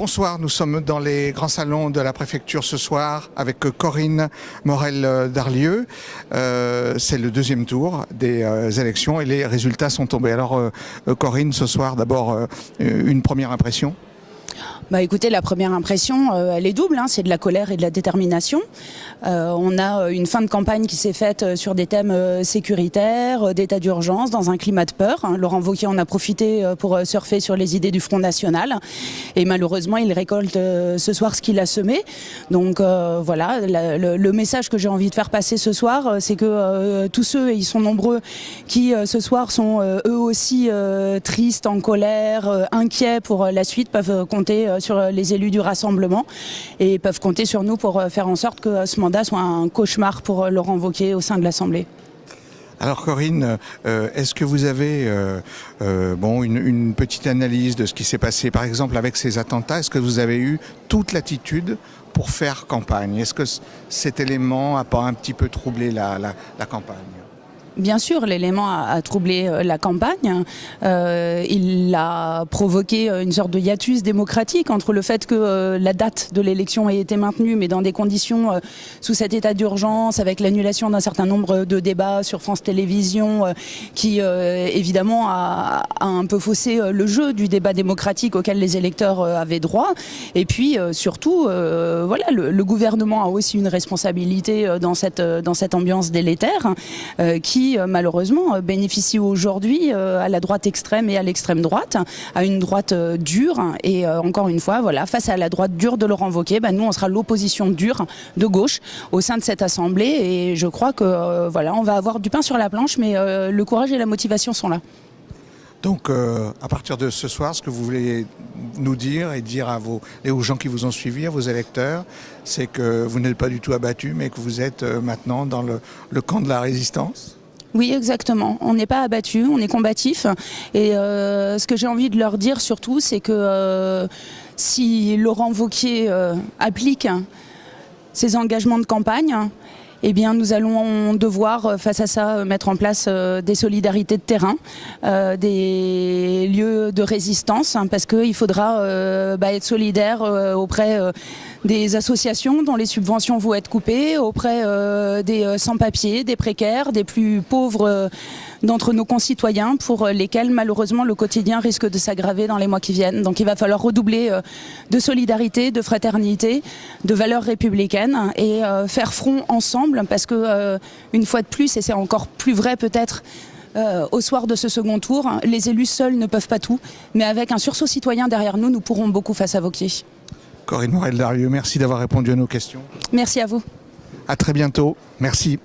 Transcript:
Bonsoir, nous sommes dans les grands salons de la préfecture ce soir avec Corinne Morel-Darlieu. C'est le deuxième tour des élections et les résultats sont tombés. Alors Corinne, ce soir d'abord une première impression? Écoutez, la première impression, elle est double, c'est de la colère et de la détermination. On a une fin de campagne qui s'est faite sur des thèmes sécuritaires, d'état d'urgence, dans un climat de peur. Laurent Wauquiez en a profité pour surfer sur les idées du Front National. Et malheureusement, il récolte ce soir ce qu'il a semé. Donc voilà, le message que j'ai envie de faire passer ce soir, c'est que tous ceux, et ils sont nombreux, qui ce soir sont eux aussi tristes, en colère, inquiets pour la suite, peuvent compter sur les élus du Rassemblement et peuvent compter sur nous pour faire en sorte que ce mandat soit un cauchemar pour Laurent Wauquiez au sein de l'Assemblée. Alors Corinne, est-ce que vous avez une petite analyse de ce qui s'est passé, par exemple avec ces attentats? Est-ce que vous avez eu toute l'attitude pour faire campagne? Est-ce que cet élément n'a pas un petit peu troublé la campagne? Bien sûr, l'élément a troublé la campagne. Il a provoqué une sorte de hiatus démocratique entre le fait que la date de l'élection ait été maintenue, mais dans des conditions sous cet état d'urgence, avec l'annulation d'un certain nombre de débats sur France Télévisions, qui évidemment a un peu faussé le jeu du débat démocratique auquel les électeurs avaient droit. Et puis surtout, voilà, le gouvernement a aussi une responsabilité dans cette ambiance délétère qui malheureusement bénéficie aujourd'hui à la droite extrême et à l'extrême droite, à une droite dure. Et encore une fois, voilà, face à la droite dure de Laurent Wauquiez, nous on sera l'opposition dure de gauche au sein de cette assemblée. Et je crois que voilà, on va avoir du pain sur la planche, mais le courage et la motivation sont là. Donc, à partir de ce soir, ce que vous voulez nous dire et dire aux gens qui vous ont suivi, à vos électeurs, c'est que vous n'êtes pas du tout abattus, mais que vous êtes maintenant dans le camp de la résistance? Oui, exactement. On n'est pas abattus, on est combatifs. Et ce que j'ai envie de leur dire surtout, c'est que si Laurent Wauquiez applique ses engagements de campagne, eh bien, nous allons devoir, face à ça, mettre en place des solidarités de terrain, des lieux de résistance, parce qu'il faudra être solidaire auprès des associations dont les subventions vont être coupées, auprès des sans-papiers, des précaires, des plus pauvres d'entre nos concitoyens pour lesquels malheureusement le quotidien risque de s'aggraver dans les mois qui viennent. Donc il va falloir redoubler de solidarité, de fraternité, de valeurs républicaines et faire front ensemble parce que une fois de plus, et c'est encore plus vrai peut-être au soir de ce second tour, les élus seuls ne peuvent pas tout, mais avec un sursaut citoyen derrière nous, nous pourrons beaucoup face à Wauquiez. Corinne Morel-Darlieu, merci d'avoir répondu à nos questions. Merci à vous. À très bientôt. Merci.